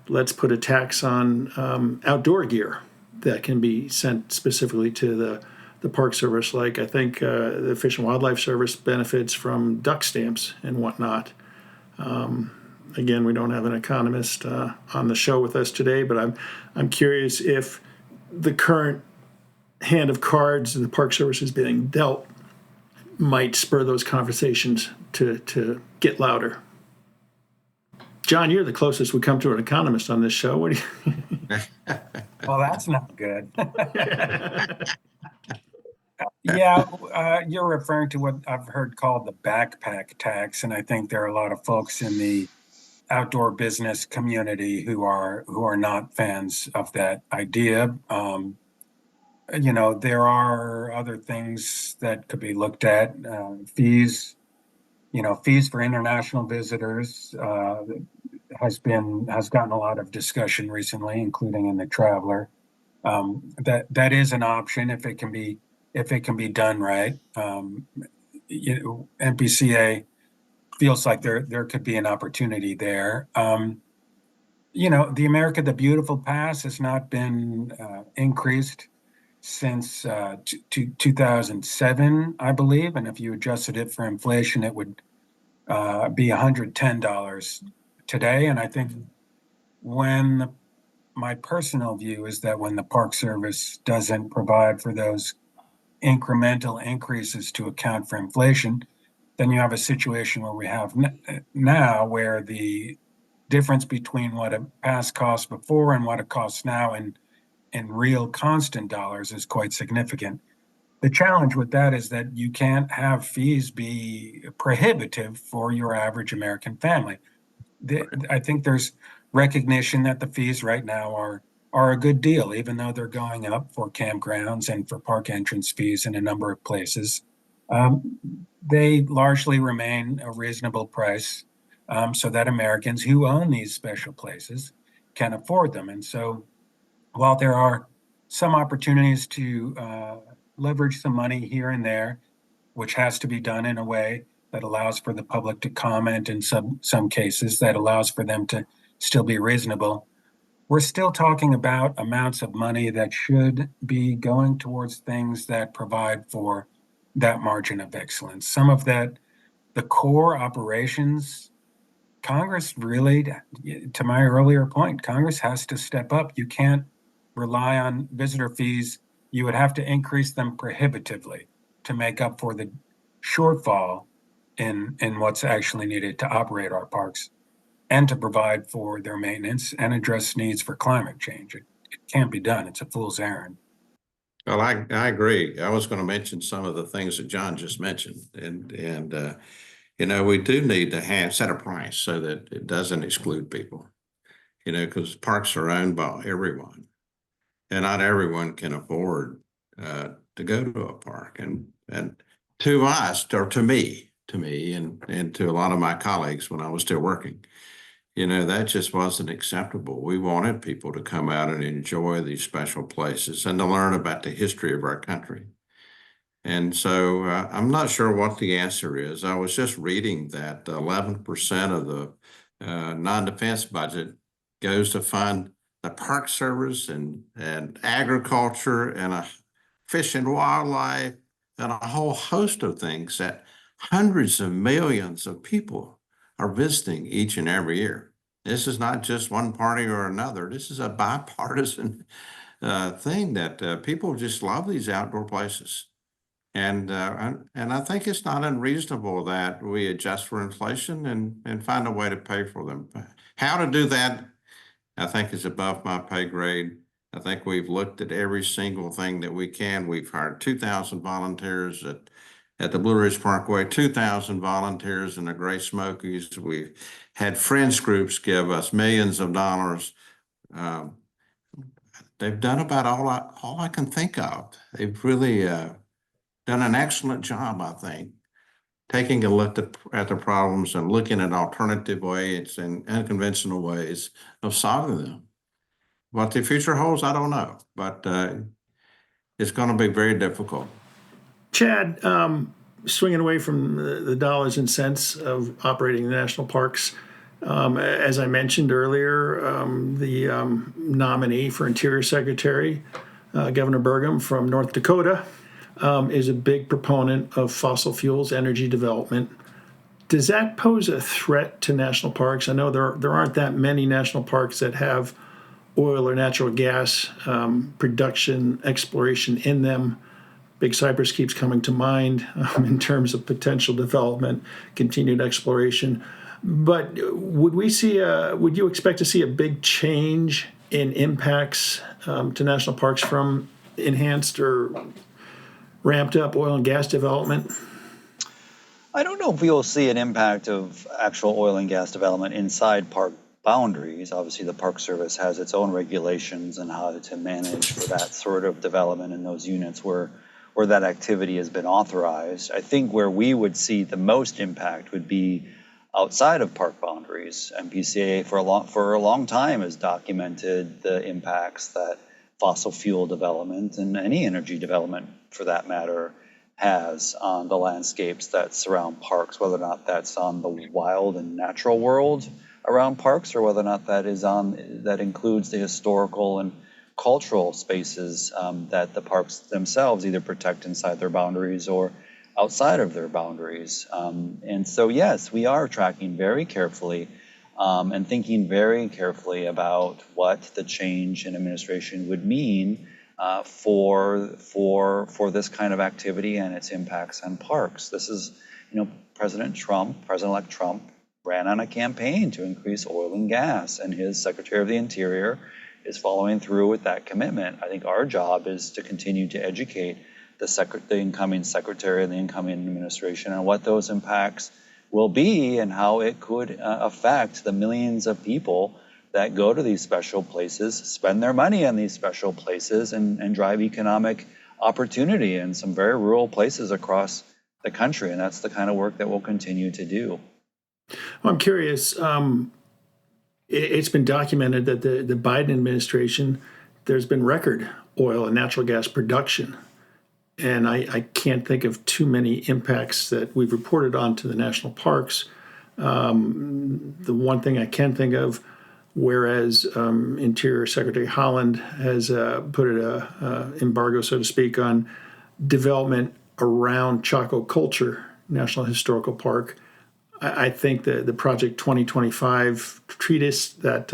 Speaker 2: let's put a tax on outdoor gear that can be sent specifically to the Park Service. Like I think the Fish and Wildlife Service benefits from duck stamps and whatnot. Again, we don't have an economist on the show with us today, but I'm curious if the current hand of cards the Park Service is being dealt might spur those conversations to get louder. John, you're the closest we come to an economist on this show. What do you?
Speaker 5: Well, that's not good. Yeah, you're referring to what I've heard called the backpack tax, and I think there are a lot of folks in the outdoor business community who are not fans of that idea. There are other things that could be looked at. Fees for international visitors has gotten a lot of discussion recently, including in the Traveler. That is an option if it can be done right. NPCA feels like there could be an opportunity there. The America the Beautiful Pass has not been increased since 2007, I believe. And if you adjusted it for inflation, it would be $110 today. And I think my personal view is that when the Park Service doesn't provide for those incremental increases to account for inflation, then you have a situation where we have now where the difference between what a pass cost before and what it costs now in real constant dollars is quite significant. The challenge with that is that you can't have fees be prohibitive for your average American family. I think there's recognition that the fees right now are a good deal, even though they're going up for campgrounds and for park entrance fees in a number of places. They largely remain a reasonable price so that Americans who own these special places can afford them. And so while there are some opportunities to leverage some money here and there, which has to be done in a way that allows for the public to comment in some cases, that allows for them to still be reasonable, we're still talking about amounts of money that should be going towards things that provide for that margin of excellence. Some of that, the core operations, Congress really, to my earlier point, Congress has to step up. You can't rely on visitor fees. You would have to increase them prohibitively to make up for the shortfall in what's actually needed to operate our parks and to provide for their maintenance and address needs for climate change. It can't be done. It's a fool's errand.
Speaker 3: Well, I agree. I was going to mention some of the things that John just mentioned, and we do need to set a price so that it doesn't exclude people. Because parks are owned by everyone, and not everyone can afford to go to a park. And to us, or to me, and to a lot of my colleagues when I was still working, that just wasn't acceptable. We wanted people to come out and enjoy these special places and to learn about the history of our country. And so I'm not sure what the answer is. I was just reading that 11% of the non-defense budget goes to fund the Park Service and agriculture and fish and wildlife and a whole host of things that hundreds of millions of people are visiting each and every year. This is not just one party or another. This is a bipartisan thing that people just love these outdoor places. And I think it's not unreasonable that we adjust for inflation and find a way to pay for them. How to do that, I think, is above my pay grade. I think we've looked at every single thing that we can. We've hired 2,000 volunteers at the Blue Ridge Parkway, 2,000 volunteers in the Great Smokies. We've had friends groups give us millions of dollars. They've done about all I can think of. They've really done an excellent job, I think, taking a look at the problems and looking at alternative ways and unconventional ways of solving them. What the future holds, I don't know, but it's going to be very difficult.
Speaker 2: Chad, swinging away from the dollars and cents of operating the national parks, as I mentioned earlier, the nominee for Interior Secretary, Governor Burgum from North Dakota, is a big proponent of fossil fuels energy development. Does that pose a threat to national parks? I know there aren't that many national parks that have oil or natural gas production exploration in them. Big Cypress keeps coming to mind in terms of potential development, continued exploration. But would you expect to see a big change in impacts to national parks from enhanced or ramped up oil and gas development?
Speaker 4: I don't know if we will see an impact of actual oil and gas development inside park boundaries. Obviously, the Park Service has its own regulations on how to manage for that sort of development in those units where that activity has been authorized. I think where we would see the most impact would be outside of park boundaries. MPCA for a long time has documented the impacts that fossil fuel development and any energy development, for that matter, has on the landscapes that surround parks, whether or not that's on the wild and natural world around parks, or whether or not that includes the historical and cultural spaces that the parks themselves either protect inside their boundaries or outside of their boundaries. And so, yes, we are tracking very carefully and thinking very carefully about what the change in administration would mean for this kind of activity and its impacts on parks. This is, President-elect Trump ran on a campaign to increase oil and gas, and his Secretary of the Interior is following through with that commitment. I think our job is to continue to educate the incoming secretary and the incoming administration on what those impacts will be and how it could affect the millions of people that go to these special places, spend their money on these special places, and drive economic opportunity in some very rural places across the country. And that's the kind of work that we'll continue to do.
Speaker 2: Well, I'm curious. It's been documented that the Biden administration, there's been record oil and natural gas production. And I can't think of too many impacts that we've reported on to the national parks. The one thing I can think of, whereas Interior Secretary Holland has put an embargo, so to speak, on development around Chaco Culture National Historical Park, I think the Project 2025 treatise that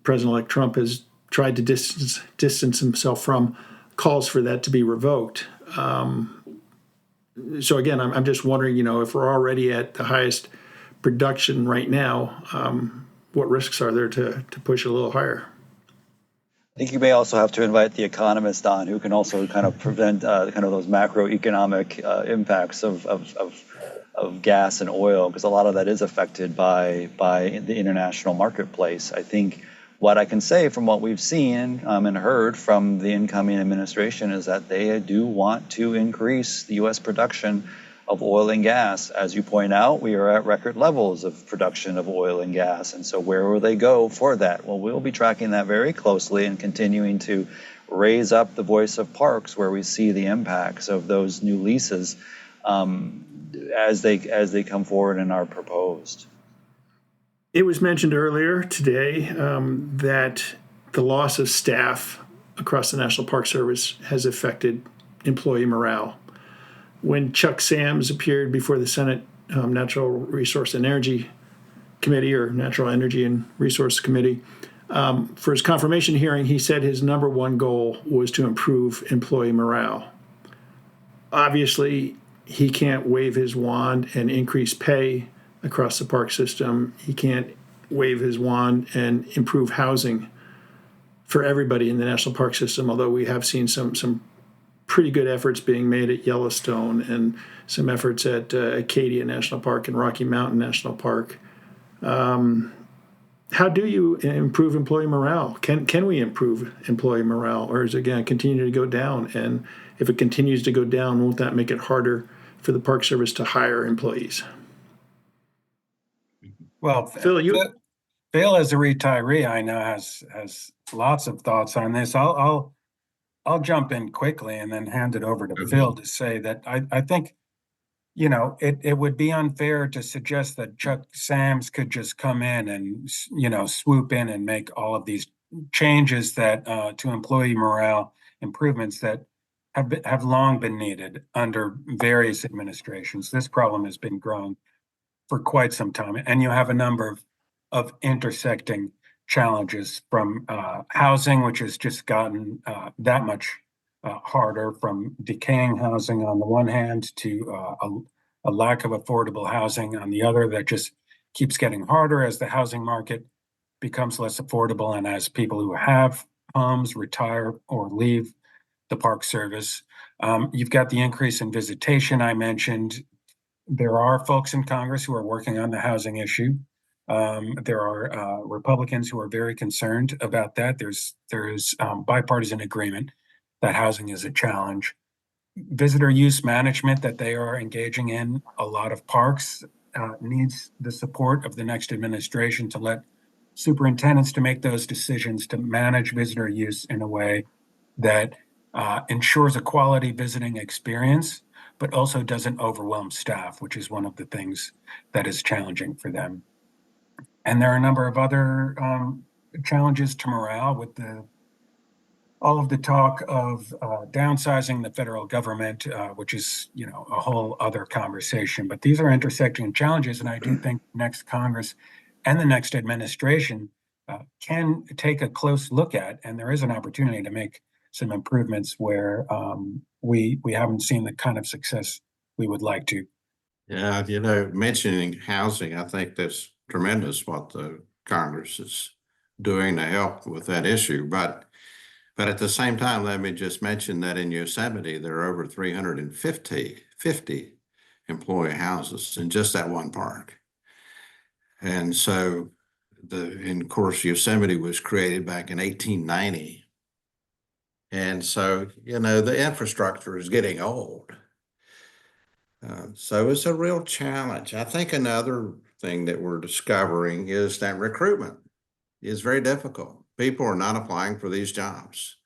Speaker 2: President-elect Trump has tried to distance himself from calls for that to be revoked. So again, I'm just wondering, if we're already at the highest production right now, what risks are there to push it a little higher?
Speaker 4: I think you may also have to invite the economist on, who can also kind of prevent kind of those macroeconomic impacts of gas and oil, because a lot of that is affected by the international marketplace. I think what I can say from what we've seen and heard from the incoming administration is that they do want to increase the U.S. production of oil and gas. As you point out, we are at record levels of production of oil and gas. And so where will they go for that? Well, we'll be tracking that very closely and continuing to raise up the voice of parks where we see the impacts of those new leases as they come forward and are proposed.
Speaker 2: It was mentioned earlier today that the loss of staff across the National Park Service has affected employee morale. When Chuck Sams appeared before the Senate Natural Resource and Energy Committee, or Natural Energy and Resource Committee, for his confirmation hearing, he said his number one goal was to improve employee morale. Obviously, he can't wave his wand and increase pay across the park system. He can't wave his wand and improve housing for everybody in the national park system, although we have seen some pretty good efforts being made at Yellowstone and some efforts at Acadia National Park and Rocky Mountain National Park. How do you improve employee morale? Can we improve employee morale, or is it going to continue to go down? And if it continues to go down, won't that make it harder for the Park Service to hire employees?
Speaker 5: Well, Phil as a retiree, I know has lots of thoughts on this. I'll I'll jump in quickly and then hand it over to Phil to say that I think, it would be unfair to suggest that Chuck Sams could just come in and, swoop in and make all of these changes that to employee morale improvements that have long been needed under various administrations. This problem has been growing for quite some time, and you have a number of intersecting challenges from housing, which has just gotten that much harder, from decaying housing on the one hand to a lack of affordable housing on the other, that just keeps getting harder as the housing market becomes less affordable and as people who have homes retire or leave the Park Service. You've got the increase in visitation I mentioned. There are folks in Congress who are working on the housing issue. There are Republicans who are very concerned about that. There's bipartisan agreement that housing is a challenge. Visitor use management that they are engaging in, a lot of parks, needs the support of the next administration to let superintendents to make those decisions to manage visitor use in a way that ensures a quality visiting experience, but also doesn't overwhelm staff, which is one of the things that is challenging for them. And there are a number of other challenges to morale with all of the talk of downsizing the federal government, which is, a whole other conversation. But these are intersecting challenges, and I do think next Congress and the next administration can take a close look at, and there is an opportunity to make some improvements where we haven't seen the kind of success we would like to.
Speaker 3: Yeah, mentioning housing, I think that's tremendous what the Congress is doing to help with that issue. But at the same time, let me just mention that in Yosemite, there are over 350 employee houses in just that one park. And so, and of course, Yosemite was created back in 1890. And so, the infrastructure is getting old. So it's a real challenge. I think another thing that we're discovering is that recruitment is very difficult. People are not applying for these jobs.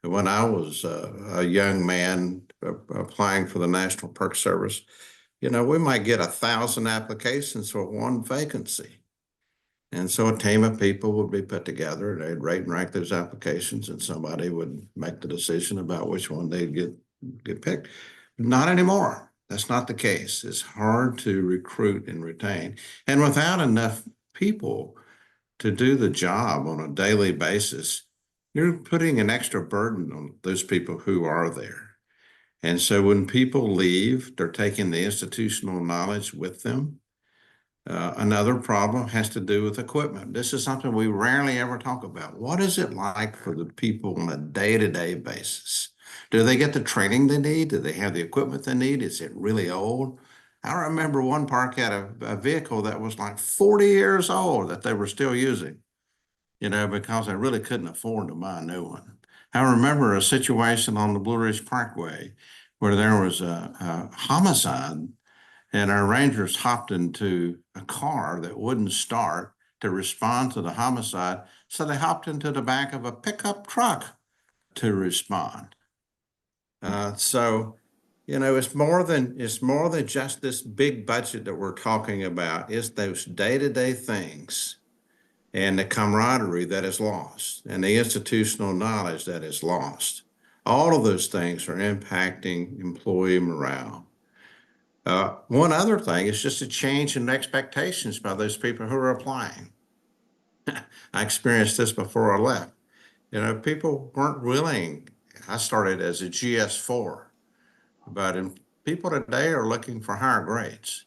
Speaker 3: When I was a young man applying for the National Park Service, we might get 1,000 applications for one vacancy. And so a team of people would be put together, and they'd rate and rank those applications, and somebody would make the decision about which one they'd get picked. Not anymore. That's not the case. It's hard to recruit and retain. And without enough people to do the job on a daily basis, you're putting an extra burden on those people who are there. And so when people leave, they're taking the institutional knowledge with them. Another problem has to do with equipment. This is something we rarely ever talk about. What is it like for the people on a day-to-day basis? Do they get the training they need? Do they have the equipment they need? Is it really old? I remember one park had a vehicle that was like 40 years old that they were still using, because they really couldn't afford to buy a new one. I remember a situation on the Blue Ridge Parkway where there was a homicide, and our rangers hopped into a car that wouldn't start to respond to the homicide. So they hopped into the back of a pickup truck to respond. So, it's more than just this big budget that we're talking about. It's those day-to-day things and the camaraderie that is lost and the institutional knowledge that is lost. All of those things are impacting employee morale. One other thing is just a change in expectations by those people who are applying. I experienced this before I left. People weren't willing. I started as a GS4, but people today are looking for higher grades,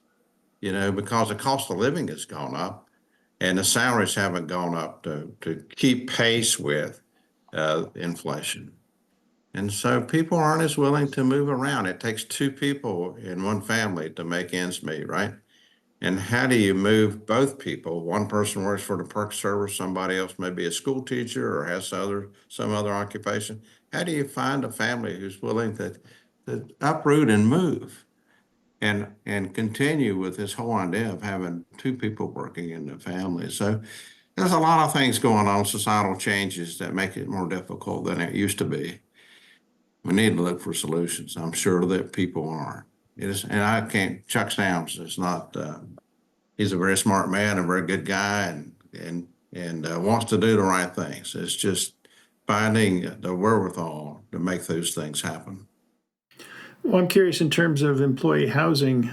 Speaker 3: because the cost of living has gone up and the salaries haven't gone up to keep pace with inflation. And so people aren't as willing to move around. It takes two people in one family to make ends meet, right? And how do you move both people? One person works for the Park Service, somebody else may be a school teacher or has some other occupation. How do you find a family who's willing to uproot and move and continue with this whole idea of having two people working in the family? So there's a lot of things going on, societal changes that make it more difficult than it used to be. We need to look for solutions. I'm sure that people are. It is, and I can't. Chuck Stamps is not. He's a very smart man, a very good guy, and wants to do the right things. It's just finding the wherewithal to make those things happen.
Speaker 2: Well, I'm curious in terms of employee housing.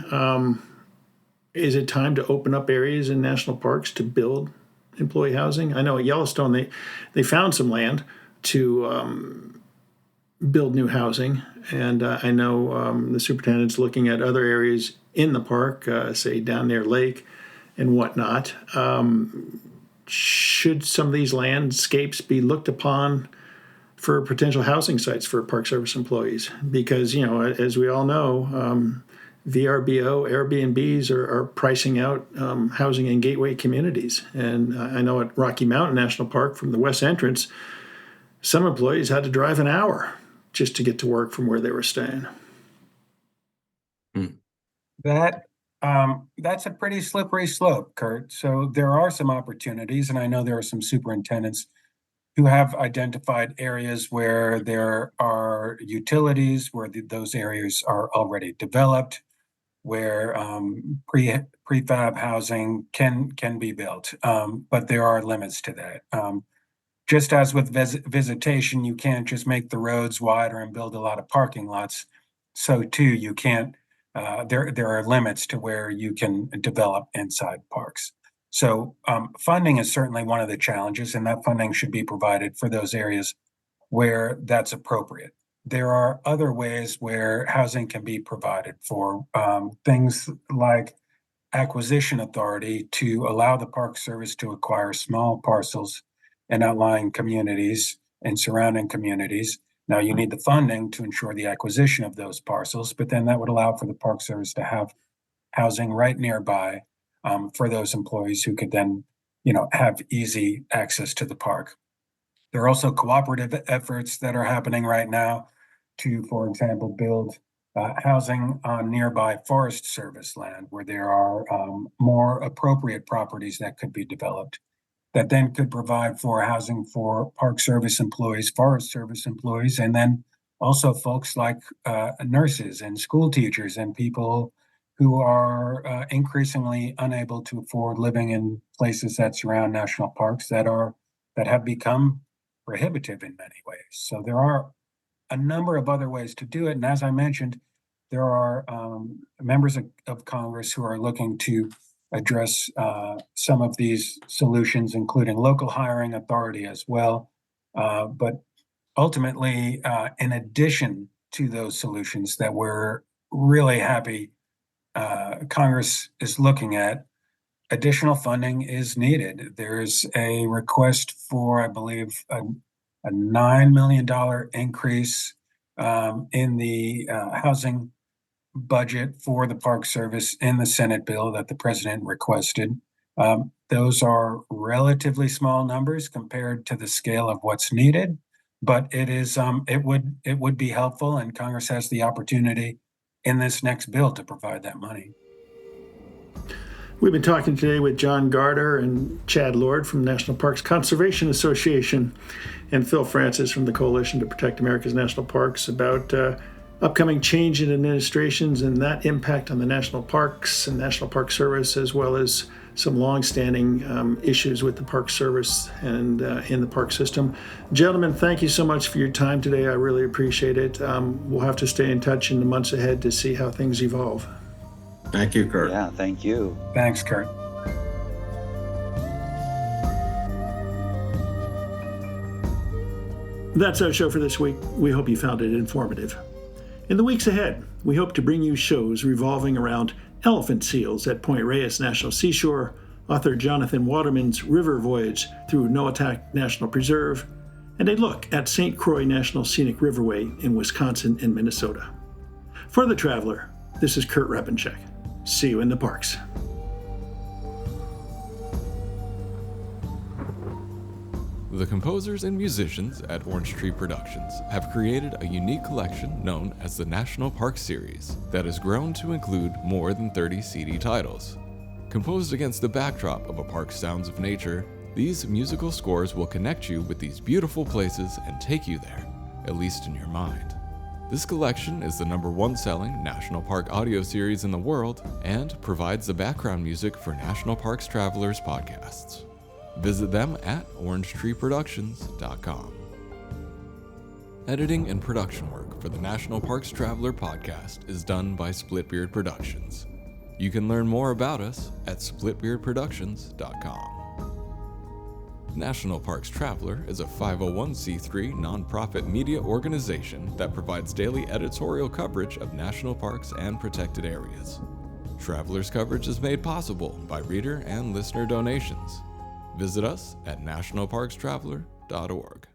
Speaker 2: Is it time to open up areas in national parks to build employee housing? I know at Yellowstone they found some land to build new housing, and I know the superintendent's looking at other areas in the park, say down near Lake and whatnot. Should some of these landscapes be looked upon for potential housing sites for Park Service employees? Because, as we all know, VRBO, Airbnbs are pricing out housing in gateway communities. And I know at Rocky Mountain National Park, from the west entrance, some employees had to drive an hour just to get to work from where they were staying.
Speaker 5: That's a pretty slippery slope, Kurt. So there are some opportunities, and I know there are some superintendents who have identified areas where there are utilities, where those areas are already developed, where prefab housing can be built, but there are limits to that. Just as with visitation, you can't just make the roads wider and build a lot of parking lots. So too, you can't. There are limits to where you can develop inside parks. So funding is certainly one of the challenges, and that funding should be provided for those areas where that's appropriate. There are other ways where housing can be provided for, things like acquisition authority to allow the Park Service to acquire small parcels in outlying communities and surrounding communities. Now, you need the funding to ensure the acquisition of those parcels, but then that would allow for the Park Service to have housing right nearby for those employees who could then, have easy access to the park. There are also cooperative efforts that are happening right now to, for example, build housing on nearby Forest Service land where there are more appropriate properties that could be developed that then could provide for housing for Park Service employees, Forest Service employees, and then also folks like nurses and school teachers and people who are increasingly unable to afford living in places that surround national parks that have become prohibitive in many ways. So there are a number of other ways to do it. And as I mentioned, there are members of Congress who are looking to address some of these solutions, including local hiring authority as well. But ultimately, in addition to those solutions that we're really happy Congress is looking at, additional funding is needed. There's a request for, I believe, a $9 million increase in the housing budget for the Park Service in the Senate bill that the president requested. Those are relatively small numbers compared to the scale of what's needed, but it would be helpful, and Congress has the opportunity in this next bill to provide that money.
Speaker 2: We've been talking today with John Garder and Chad Lord from National Parks Conservation Association and Phil Francis from the Coalition to Protect America's National Parks about upcoming change in administrations and that impact on the national parks and National Park Service, as well as some longstanding issues with the Park Service and in the park system. Gentlemen, thank you so much for your time today. I really appreciate it. We'll have to stay in touch in the months ahead to see how things evolve.
Speaker 3: Thank you, Kurt.
Speaker 4: Yeah, thank you.
Speaker 5: Thanks, Kurt.
Speaker 2: That's our show for this week. We hope you found it informative. In the weeks ahead, we hope to bring you shows revolving around elephant seals at Point Reyes National Seashore, author Jonathan Waterman's river voyage through Noatak National Preserve, and a look at St. Croix National Scenic Riverway in Wisconsin and Minnesota. For The Traveler, this is Kurt Repenchek. See you in the parks.
Speaker 1: The composers and musicians at Orange Tree Productions have created a unique collection known as the National Park Series that has grown to include more than 30 CD titles. Composed against the backdrop of a park's sounds of nature, these musical scores will connect you with these beautiful places and take you there, at least in your mind. This collection is the #1 selling National Park audio series in the world and provides the background music for National Parks Travelers podcasts. Visit them at orangetreeproductions.com. Editing and production work for the National Parks Traveler podcast is done by Splitbeard Productions. You can learn more about us at splitbeardproductions.com. National Parks Traveler is a 501c3 nonprofit media organization that provides daily editorial coverage of national parks and protected areas. Traveler's coverage is made possible by reader and listener donations. Visit us at nationalparkstraveler.org.